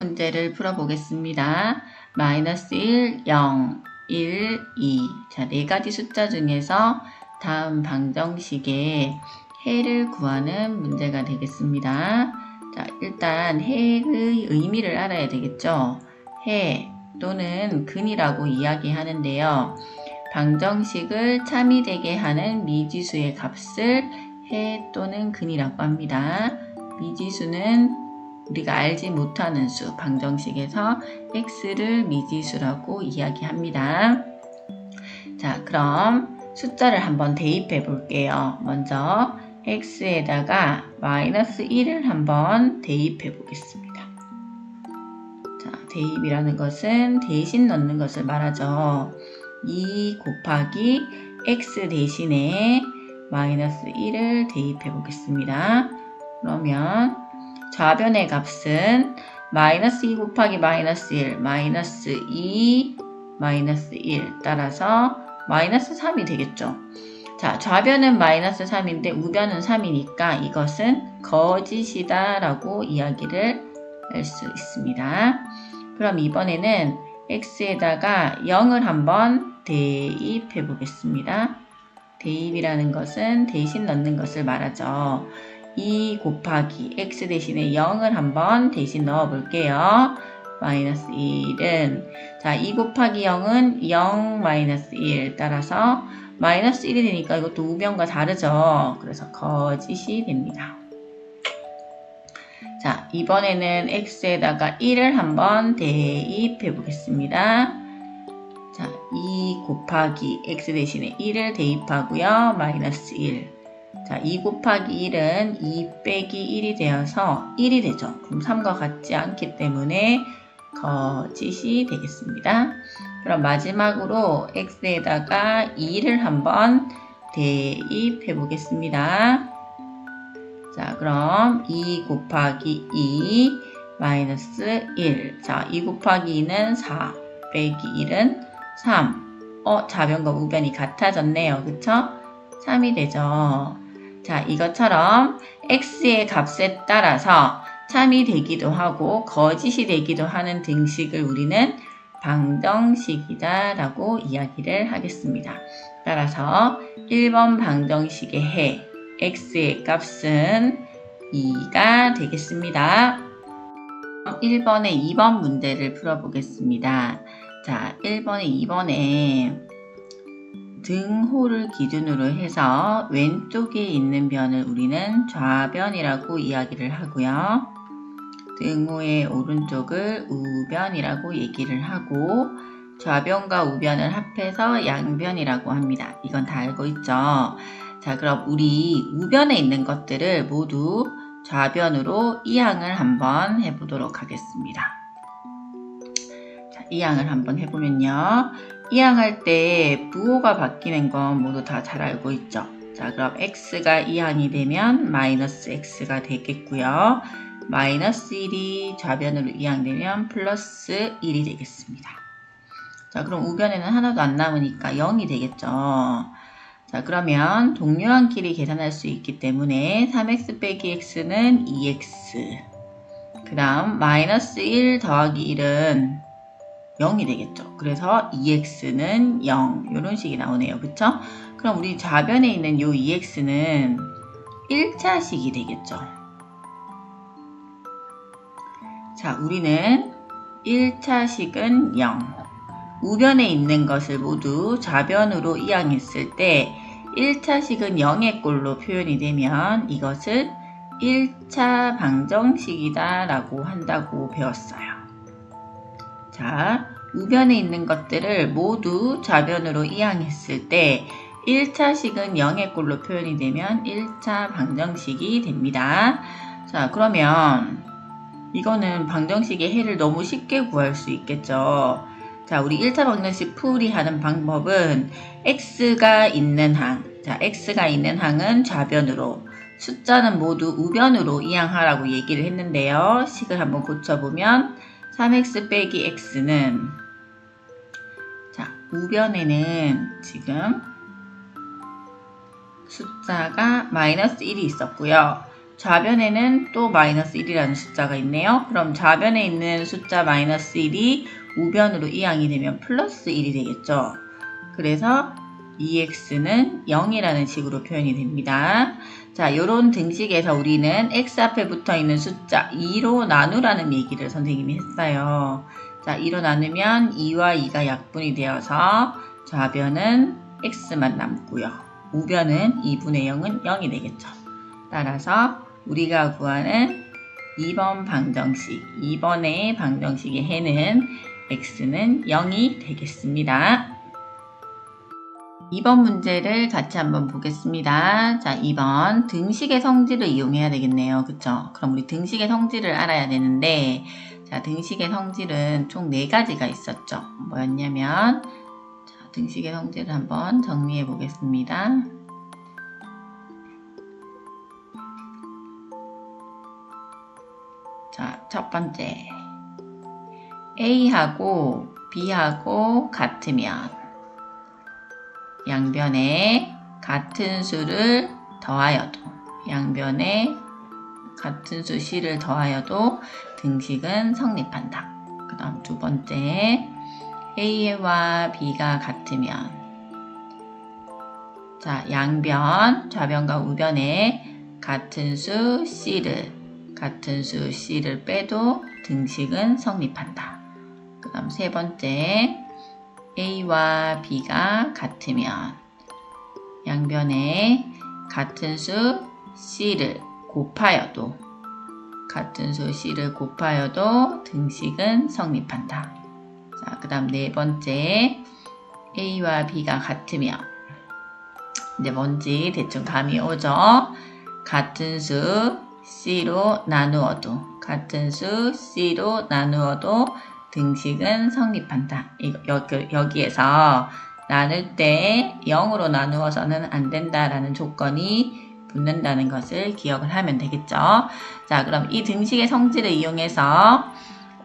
문제를 풀어보겠습니다. 마이너스 1, 0, 1, 2. 자, 네 가지 숫자 중에서 다음 방정식의 해를 구하는 문제가 되겠습니다. 자, 일단 해의 의미를 알아야 되겠죠. 해 또는 근이라고 이야기하는데요. 방정식을 참이되게 하는 미지수의 값을 해 또는 근이라고 합니다. 미지수는 우리가 알지 못하는 수, 방정식에서 x를 미지수라고 이야기합니다. 자, 그럼 숫자를 한번 대입해 볼게요. 먼저 x에다가 마이너스 1을 한번 대입해 보겠습니다. 자, 대입이라는 것은 대신 넣는 것을 말하죠. 2 곱하기 x 대신에 마이너스 1을 대입해 보겠습니다. 그러면 좌변의 값은 마이너스 2 곱하기 마이너스 1, 마이너스 2, 마이너스 1 따라서 마이너스 3이 되겠죠. 자, 좌변은 마이너스 3인데 우변은 3이니까 이것은 거짓이다 라고 이야기를 할 수 있습니다. 그럼 이번에는 x에다가 0을 한번 대입해 보겠습니다. 대입이라는 것은 대신 넣는 것을 말하죠. 2 곱하기 x 대신에 0을 한번 대신 넣어 볼게요. 마이너스 1은 자, 2 곱하기 0은 0 마이너스 1 따라서 마이너스 1이 되니까 이것도 우변과 다르죠. 그래서 거짓이 됩니다. 자, 이번에는 x에다가 1을 한번 대입해 보겠습니다. 자, 2 곱하기 x 대신에 1을 대입하고요. 마이너스 1. 자, 2 곱하기 1은 2 빼기 1이 되어서 1이 되죠. 그럼 3과 같지 않기 때문에 거짓이 되겠습니다. 그럼 마지막으로 x에다가 2를 한번 대입해 보겠습니다. 자, 그럼 2 곱하기 2 마이너스 1. 자, 2 곱하기 2는 4 빼기 1은 3. 좌변과 우변이 같아졌네요. 그쵸? 3이 되죠. 자, 이것처럼 x의 값에 따라서 참이 되기도 하고 거짓이 되기도 하는 등식을 우리는 방정식이다 라고 이야기를 하겠습니다. 따라서 1번 방정식의 해 x의 값은 2가 되겠습니다. 1번의 2번 문제를 풀어보겠습니다. 자, 1번의 2번에 등호를 기준으로 해서 왼쪽에 있는 변을 우리는 좌변이라고 이야기를 하고요. 등호의 오른쪽을 우변이라고 얘기를 하고 좌변과 우변을 합해서 양변이라고 합니다. 이건 다 알고 있죠? 자, 그럼 우리 우변에 있는 것들을 모두 좌변으로 이항을 한번 해보도록 하겠습니다. 자, 이항을 한번 해보면요. 이항할 때 부호가 바뀌는 건 모두 다 잘 알고 있죠. 자, 그럼 x가 이항이 되면 마이너스 x가 되겠고요. 마이너스 1이 좌변으로 이항되면 플러스 1이 되겠습니다. 자, 그럼 우변에는 하나도 안 남으니까 0이 되겠죠. 자, 그러면 동료한 끼리 계산할 수 있기 때문에 3x 빼기 x는 2x. 그 다음 마이너스 1 더하기 1은 0이 되겠죠. 그래서 2x는 0 이런 식이 나오네요. 그쵸? 그럼 우리 좌변에 있는 요 2x는 1차식이 되겠죠. 자, 우리는 1차식은 0. 우변에 있는 것을 모두 좌변으로 이항했을 때 1차식은 0의 꼴로 표현이 되면 이것을 1차 방정식이다 라고 한다고 배웠어요. 자, 우변에 있는 것들을 모두 좌변으로 이항했을 때 1차식은 0의 꼴로 표현이 되면 1차 방정식이 됩니다. 자, 그러면 이거는 방정식의 해를 너무 쉽게 구할 수 있겠죠. 자, 우리 1차 방정식 풀이하는 방법은 x가 있는 항. 자, x가 있는 항은 좌변으로, 숫자는 모두 우변으로 이항하라고 얘기를 했는데요. 식을 한번 고쳐보면 3x 빼기 x는 자, 우변에는 지금 숫자가 마이너스 1이 있었고요. 좌변에는 또 마이너스 1이라는 숫자가 있네요. 그럼 좌변에 있는 숫자 마이너스 1이 우변으로 이항이 되면 플러스 1이 되겠죠. 그래서 2x는 0이라는 식으로 표현이 됩니다. 자, 요런 등식에서 우리는 x 앞에 붙어 있는 숫자 2로 나누라는 얘기를 선생님이 했어요. 자, 2로 나누면 2와 2가 약분이 되어서 좌변은 x만 남고요. 우변은 2분의 0은 0이 되겠죠. 따라서 우리가 구하는 2번 방정식, 2번의 방정식의 해는 x는 0이 되겠습니다. 2번 문제를 같이 한번 보겠습니다. 자, 2번 등식의 성질을 이용해야 되겠네요. 그쵸? 그럼 우리 등식의 성질을 알아야 되는데, 자, 등식의 성질은 총 4가지가 있었죠. 뭐였냐면, 자, 등식의 성질을 한번 정리해 보겠습니다. 자, 첫 번째, A하고 B하고 같으면 양변에 같은 수를 더하여도, 양변에 같은 수 C를 더하여도 등식은 성립한다. 그 다음 두 번째, A와 B가 같으면, 자, 양변, 좌변과 우변에 같은 수 C를 빼도 등식은 성립한다. 그 다음 세 번째, A와 B가 같으면 양변에 같은 수 C를 곱하여도 등식은 성립한다. 자, 그 다음 네 번째, A와 B가 같으면 이제 뭔지 대충 감이 오죠? 같은 수 C로 나누어도 등식은 성립한다. 여기에서 나눌 때 0으로 나누어서는 안 된다라는 조건이 붙는다는 것을 기억을 하면 되겠죠. 자, 그럼 이 등식의 성질을 이용해서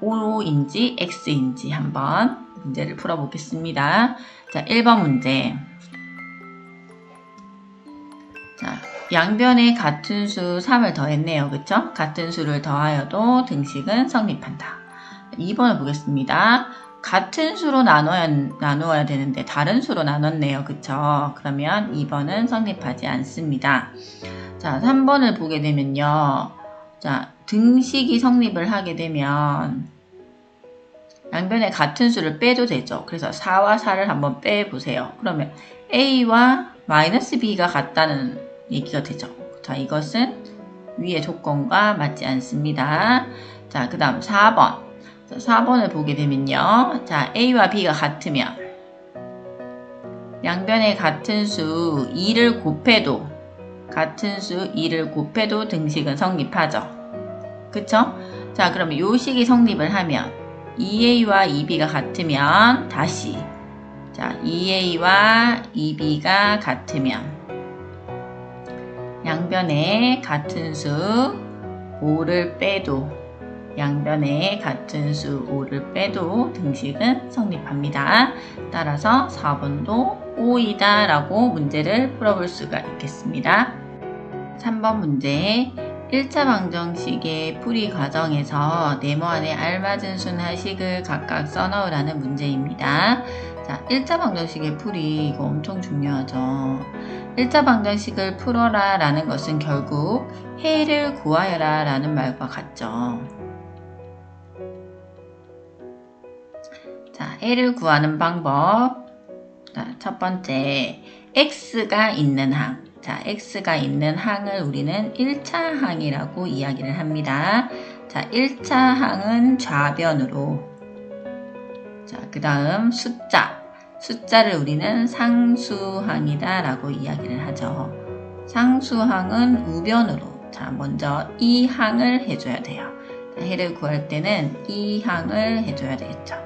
O인지 X인지 한번 문제를 풀어보겠습니다. 자, 1번 문제. 자, 양변에 같은 수 3을 더했네요. 그쵸? 같은 수를 더하여도 등식은 성립한다. 2번을 보겠습니다. 같은 수로 나누어야 되는데 다른 수로 나눴네요. 그쵸? 그러면 2번은 성립하지 않습니다. 자, 3번을 보게 되면요. 자, 등식이 성립을 하게 되면 양변에 같은 수를 빼도 되죠. 그래서 4와 4를 한번 빼보세요. 그러면 A와 마이너스 B가 같다는 얘기가 되죠. 자, 이것은 위의 조건과 맞지 않습니다. 자, 그 다음 4번. 자, 4번을 보게 되면요. 자, A와 B가 같으면 양변에 같은 수 2를 곱해도 등식은 성립하죠. 그쵸? 자, 그러면 요 식이 성립을 하면 2A와 2B가 같으면 다시, 자, 2A와 2B가 같으면 양변에 같은 수 5를 빼도 등식은 성립합니다. 따라서 4번도 5이다 라고 문제를 풀어볼 수가 있겠습니다. 3번 문제, 1차 방정식의 풀이 과정에서 네모 안에 알맞은 수나 식을 각각 써넣으라는 문제입니다. 자, 1차 방정식의 풀이 이거 엄청 중요하죠. 1차 방정식을 풀어라 라는 것은 결국 해를 구하여라 라는 말과 같죠. 자, 해를 구하는 방법. 자, 첫 번째, x가 있는 항. 자, x가 있는 항을 우리는 1차 항이라고 이야기를 합니다. 자, 1차 항은 좌변으로. 자, 그 다음 숫자를 우리는 상수항이다 라고 이야기를 하죠. 상수항은 우변으로. 자, 먼저 이 항을 해줘야 돼요. 자, 해를 구할 때는 이 항을 해줘야 되겠죠.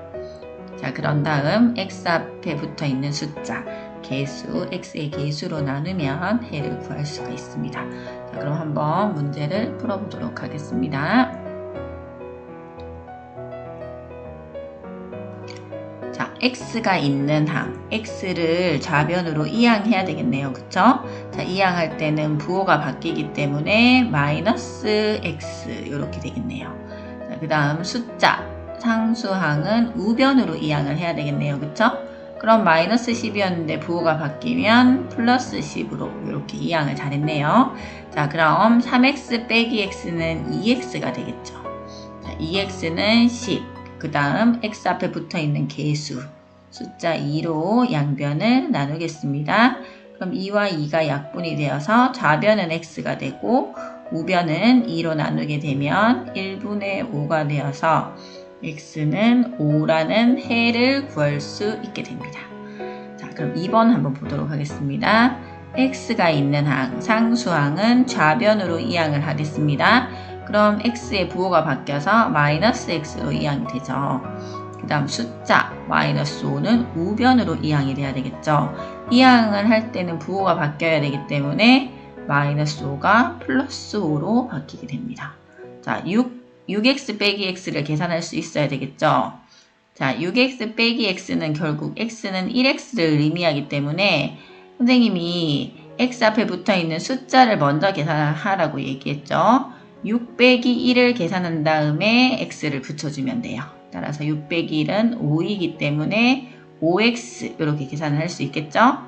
자, 그런 다음 x 앞에 붙어 있는 숫자 x의 개수로 나누면 해를 구할 수가 있습니다. 자, 그럼 한번 문제를 풀어보도록 하겠습니다. 자, x가 있는 항, x를 좌변으로 이항해야 되겠네요. 그쵸? 자, 이항할 때는 부호가 바뀌기 때문에 마이너스 x 이렇게 되겠네요. 자, 그 다음 숫자, 상수항은 우변으로 이항을 해야 되겠네요. 그쵸? 그럼 마이너스 10이었는데 부호가 바뀌면 플러스 10으로 이렇게 이항을 잘했네요. 자, 그럼 3x 빼기 x는 2x가 되겠죠. 자, 2x는 10. 그 다음 x 앞에 붙어 있는 개수 숫자 2로 양변을 나누겠습니다. 그럼 2와 2가 약분이 되어서 좌변은 x가 되고 우변은 2로 나누게 되면 1분의 5가 되어서 x는 5라는 해를 구할 수 있게 됩니다. 자, 그럼 2번 한번 보도록 하겠습니다. x가 있는 항, 상수항은 좌변으로 이항을 하겠습니다. 그럼 x의 부호가 바뀌어서 마이너스 x로 이항이 되죠. 그 다음 숫자 마이너스 5는 우변으로 이항이 돼야 되겠죠. 이항을 할 때는 부호가 바뀌어야 되기 때문에 마이너스 5가 플러스 5로 바뀌게 됩니다. 자, 6x 빼기 x를 계산할 수 있어야 되겠죠. 자, 6x 빼기 x는 결국 x는 1x를 의미하기 때문에 선생님이 x 앞에 붙어 있는 숫자를 먼저 계산하라고 얘기했죠. 6 빼기 1을 계산한 다음에 x를 붙여주면 돼요. 따라서 6 빼기 1은 5이기 때문에 5x 이렇게 계산을 할 수 있겠죠.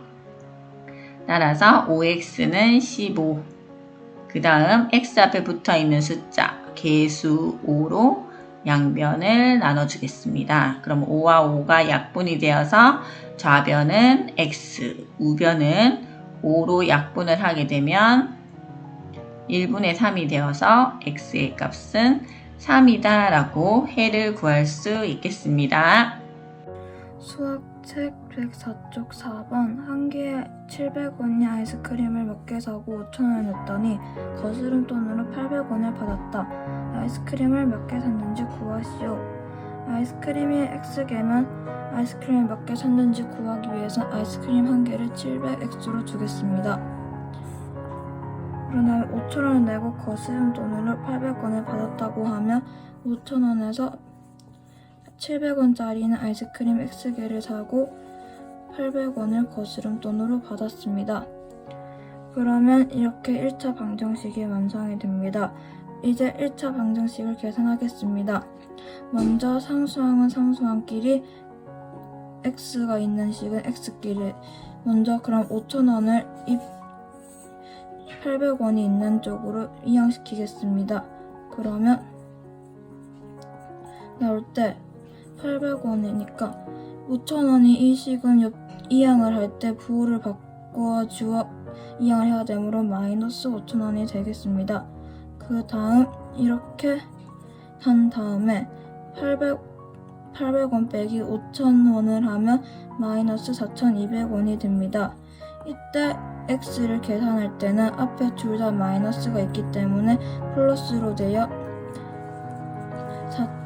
따라서 5x는 15. 그 다음 x 앞에 붙어 있는 숫자 개수 5로 양변을 나눠주겠습니다. 그럼 5와 5가 약분이 되어서 좌변은 x, 우변은 5로 약분을 하게 되면 1분의 3이 되어서 x의 값은 3이다 라고 해를 구할 수 있겠습니다. 수학책 104쪽 4번 한 개에 700원이 아이스크림을 몇 개 사고 5,000원을 냈더니 거스름 돈으로 800원을 받았다. 아이스크림을 몇 개 샀는지 구하시오. 아이스크림이 X개면 아이스크림을 몇 개 샀는지 구하기 위해서 아이스크림 한 개를 700X로 주겠습니다. 그러나 5,000원을 내고 거스름 돈으로 800원을 받았다고 하면 5,000원에서 700원짜리는 아이스크림 X개를 사고 800원을 거스름 돈으로 받았습니다. 그러면 이렇게 1차 방정식이 완성이 됩니다. 이제 1차 방정식을 계산하겠습니다. 먼저 상수항은 상수항끼리, X가 있는 식은 X끼리. 먼저 그럼 5,000원을 800원이 있는 쪽으로 이항시키겠습니다. 그러면 나올 때 800원이니까 5,000원이 이 식은 이항을 할 때 부호를 바꿔 주어 이항을 해야 되므로 마이너스 5,000원이 되겠습니다. 그 다음 이렇게 한 다음에 800원 빼기 5,000원을 하면 마이너스 4,200원이 됩니다. 이때 x를 계산할 때는 앞에 둘 다 마이너스가 있기 때문에 플러스로 되어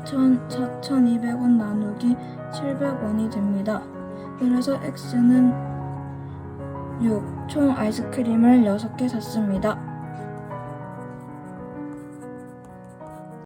4,200원 나누기 700원이 됩니다. 그래서 x는 6, 총 아이스크림을 6개 샀습니다.